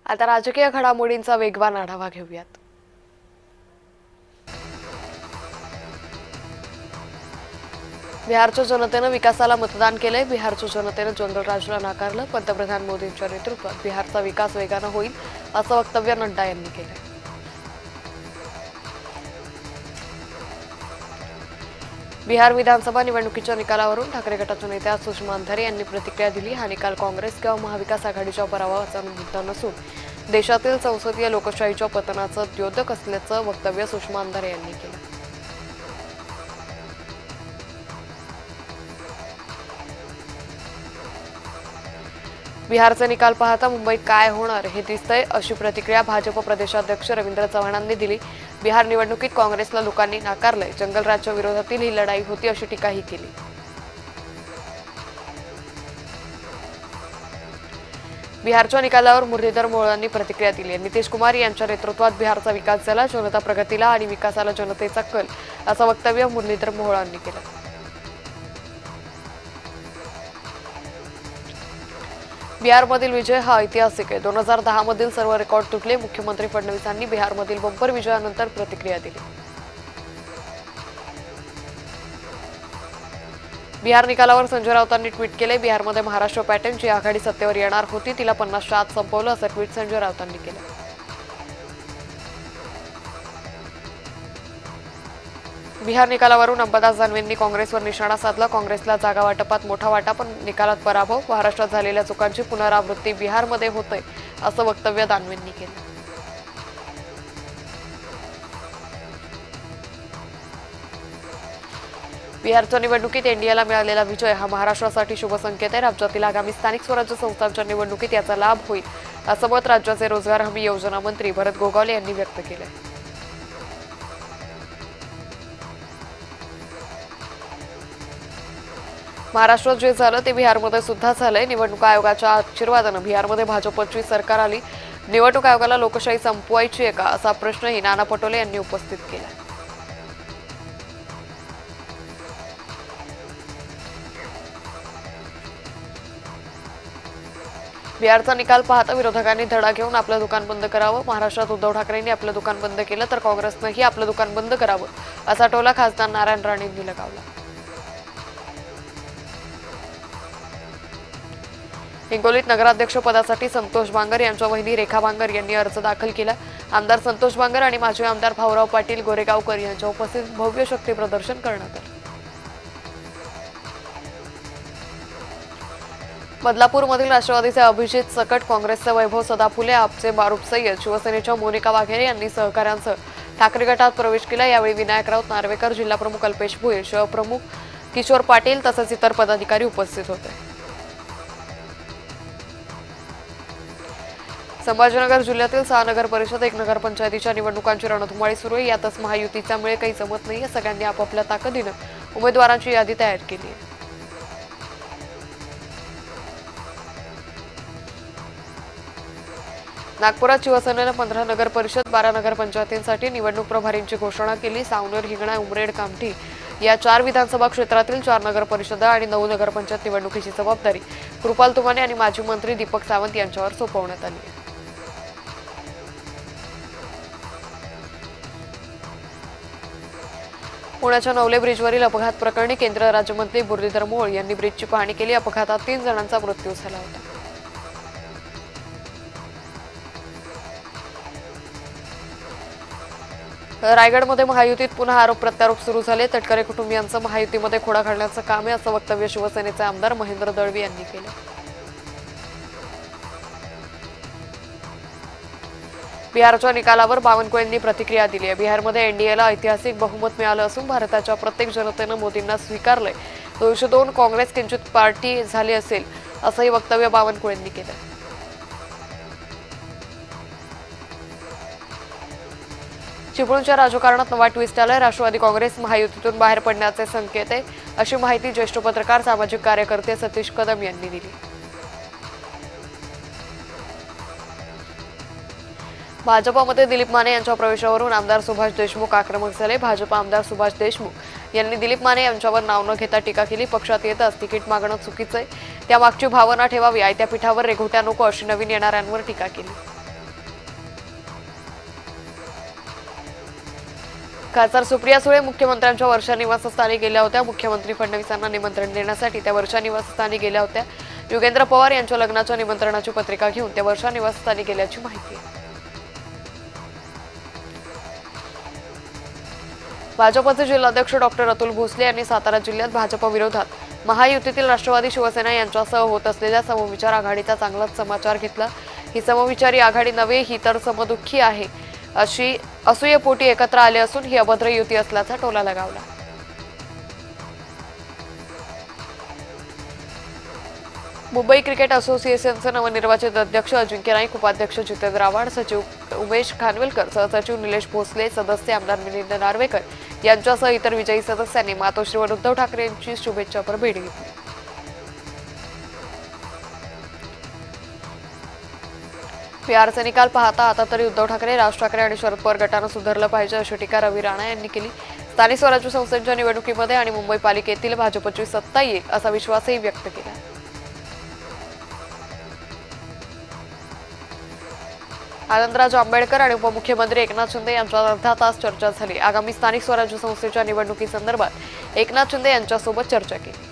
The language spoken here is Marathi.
आता राजकीय घडामोडींचा वेगवान आढावा घेऊयात। बिहारच्या जनतेने विकासाला मतदान केले। बिहारच्या जनतेने जंगलराजला नाकारलं। पंतप्रधान मोदींच्या नेतृत्वात बिहारचा विकास वेगाने होईल असं वक्तव्य नड्डा यांनी केलं। बिहार विधानसभा निवडणुकीच्या निकालावरून ठाकरे गटाच्या नेत्या सुषमा अंधारे यांनी प्रतिक्रिया दिली। हा निकाल काँग्रेस किंवा महाविकास आघाडीच्या पराभवाचा मुद्दा नसून देशातील संसदीय लोकशाहीच्या पतनाचं द्योतक असल्याचं वक्तव्य सुषमा अंधारे यांनी केलं। बिहारचे निकाल पाहता मुंबईत काय होणार हे दिसतंय अशी प्रतिक्रिया भाजप प्रदेशाध्यक्ष रवींद्र चव्हाणांनी दिली। बिहार निवडणुकीत काँग्रेसला लोकांनी नाकारलंय। जंगल राज्य विरोधातील ही लढाई होती अशी टीकाही केली। बिहारच्या निकालावर मुरलीधर मोहोळ यांनी प्रतिक्रिया दिली। नितीश कुमार यांच्या नेतृत्वात बिहारचा विकास झाला। जनता प्रगतीला आणि विकासाला जनतेचा कल असं वक्तव्य मुरलीधर मोहोळ यांनी केलं। बिहारमधील विजय हा ऐतिहासिक आहे। 2010 मधील सर्व रेकॉर्ड तुटले। मुख्यमंत्री फडणवीसांनी बिहारमधील बंपर विजयानंतर प्रतिक्रिया दिली। बिहार निकालावर संजय राऊतांनी ट्विट केले। बिहारमध्ये महाराष्ट्र पॅटर्नची आघाडी सत्तेवर येणार होती, तिला 50च्या आत संपवलं असं ट्विट संजय राऊतांनी केलं। बिहार निकालावरून अंबादास दानवेंनी काँग्रेसवर निशाणा साधला। काँग्रेसला जागा वाटपात मोठा वाटा पण निकालात पराभव। महाराष्ट्रात झालेल्या चुकांची पुनरावृत्ती बिहारमध्ये होते असं वक्तव्य दानवेंनी केलं। बिहारच्या निवडणुकीत एनडीएला मिळालेला विजय हा महाराष्ट्रासाठी शुभ संकेत आहे। राज्यातील आगामी स्थानिक स्वराज्य संस्थांच्या निवडणुकीत याचा लाभ होईल असं मत राज्याचे रोजगार हमी योजना मंत्री भरत गोगावले यांनी व्यक्त केलं। महाराष्ट्रात जे झालं ते बिहारमध्ये सुद्धा झालंय। निवडणूक आयोगाच्या आशीर्वादानं बिहारमध्ये भाजपची सरकार आली। निवडणूक आयोगाला लोकशाही संपवायची आहे का असा प्रश्नही नाना पटोले यांनी उपस्थित केला। बिहारचा निकाल पाहता विरोधकांनी धडा घेऊन आपलं दुकान बंद करावं। महाराष्ट्रात उद्धव ठाकरेंनी आपलं दुकान बंद केलं तर काँग्रेसनंही आपलं दुकान बंद करावं असा टोला खासदार नारायण राणेंनी लगावला। हिंगोलीत नगराध्यक्ष पदासाठी संतोष बांगर यांच्या वहिनी रेखा बांगर यांनी अर्ज दाखल केला। आमदार संतोष बांगर आणि माजी आमदार भाऊराव पाटील गोरेगावकर यांच्या उपस्थितीत भव्य शक्ती प्रदर्शन करण्यात आलं। बदलापूरमधील राष्ट्रवादीचे अभिजित सकट, काँग्रेसचे वैभव सदाफुले, आपचे मारूफ सय्यद, शिवसेनेच्या मोनिका वाघेरे यांनी सहकाऱ्यांसह ठाकरे गटात प्रवेश केला। यावेळी विनायक राऊत नार्वेकर, जिल्हाप्रमुख अल्पेश भोये, शहप्रमुख किशोर पाटील तसंच इतर पदाधिकारी उपस्थित होते। संभाजीनगर जिल्ह्यातील 6 नगर परिषद 1 नगरपंचायतीच्या निवडणुकांची रणधुमाळी सुरू आहे। यातच महायुतीच्यामुळे काही जमत नाहीये। सगळ्यांनी आपापल्या ताकदीनं उमेदवारांची यादी तयार केली आहे। नागपुरात शिवसेनेनं 15 नगर परिषद 12 नगरपंचायतींसाठी निवडणूक प्रभारींची घोषणा केली। सावनेर, हिंगणा, उमरेड, कामठी या 4 विधानसभा क्षेत्रातील 4 नगर परिषदा आणि 9 नगरपंचायत निवडणुकीची जबाबदारी कृपाल तुमाने आणि माजी मंत्री दीपक सावंत यांच्यावर सोपवण्यात आली आहे। पुण्याच्या नवले ब्रिजवरील अपघात प्रकरणी केंद्रीय राज्यमंत्री मुरलीधर मोहोळ यांनी ब्रिजची पाहणी केली। अपघातात 3 जणांचा मृत्यू झाला होता। रायगडमध्ये महायुतीत पुन्हा आरोप प्रत्यारोप सुरू झाले। तटकरे कुटुंबियांचं महायुतीमध्ये खोडा घालण्याचं काम आहे असं वक्तव्य शिवसेनेचे आमदार महेंद्र दळवी यांनी केलं। बिहारच्या निकालावर बावनकुळेंनी प्रतिक्रिया दिली आहे। बिहारमध्ये एनडीएला ऐतिहासिक बहुमत मिळालं असून भारताच्या प्रत्येक जनतेनं मोदींना स्वीकारलंय। 202 काँग्रेस किंचित पार्टी झाली असेल असंही वक्तव्य बावनकुळेंनी केलं। चिपळूणच्या राजकारणात नवा ट्विस्ट आलाय। राष्ट्रवादी काँग्रेस महायुतीतून बाहेर पडण्याचे संकेत आहे अशी माहिती ज्येष्ठ पत्रकार सामाजिक कार्यकर्ते सतीश कदम यांनी दिली। भाजपमध्ये दिलीप माने यांच्या प्रवेशावरून आमदार सुभाष देशमुख आक्रमक झाले। भाजप आमदार सुभाष देशमुख यांनी दिलीप माने यांच्यावर नाव न घेता टीका केली। पक्षात येताच तिकीट मागणं चुकीचं आहे, त्यामागची भावना ठेवावी, आयत्या पीठावर रेघोट्या नको अशी नवीन येणाऱ्यांवर टीका केली। खासदार सुप्रिया सुळे मुख्यमंत्र्यांच्या वर्षा निवासस्थानी गेल्या होत्या। मुख्यमंत्री फडणवीसांना निमंत्रण देण्यासाठी त्या वर्षा निवासस्थानी गेल्या होत्या। योगेंद्र पवार यांच्या लग्नाच्या निमंत्रणाची पत्रिका घेऊन त्या वर्षा निवासस्थानी गेल्याची माहिती आहे। भाजपचे जिल्हाध्यक्ष डॉक्टर अतुल भोसले यांनी सातारा जिल्ह्यात भाजप विरोधात महायुतीतील राष्ट्रवादी शिवसेना यांच्यासह होत असलेल्या समविचार आघाडीचा चांगलाच समाचार घेतला। ही समविचारी आघाडी नव्हे, ही तर समदुःखी आहे अशी असूयेपोटी एकत्र आले असून ही अभद्र युती असल्याचा टोला लगावला। मुंबई क्रिकेट असोसिएशनचे नवनिर्वाचित अध्यक्ष अजिंक्य नाईक, उपाध्यक्ष जितेंद्र आव्हाड, सचिव उमेश खानविलकर, सहसचिव निलेश भोसले, सदस्य आमदार मिलिंद नार्वेकर यांच्यासह इतर विजयी सदस्यांनी मातोश्रीवर उद्धव ठाकरे यांची शुभेच्छापर भेट घेतली। बिहारचे निकाल पाहता आता तरी उद्धव ठाकरे, राज ठाकरे आणि शरद पवार गटानं सुधारलं पाहिजे अशी टीका रवी राणा यांनी केली। स्थानिक स्वराज्य संस्थांच्या निवडणुकीमध्ये आणि मुंबई पालिकेतील भाजपची सत्ता येईल असा विश्वासही व्यक्त केला। आनंदराज आंबेडकर आणि उपमुख्यमंत्री एकनाथ शिंदे यांच्यात अर्धा तास चर्चा झाली। आगामी स्थानिक स्वराज्य संस्थेच्या निवडणुकीसंदर्भात एकनाथ शिंदे यांच्यासोबत चर्चा केली।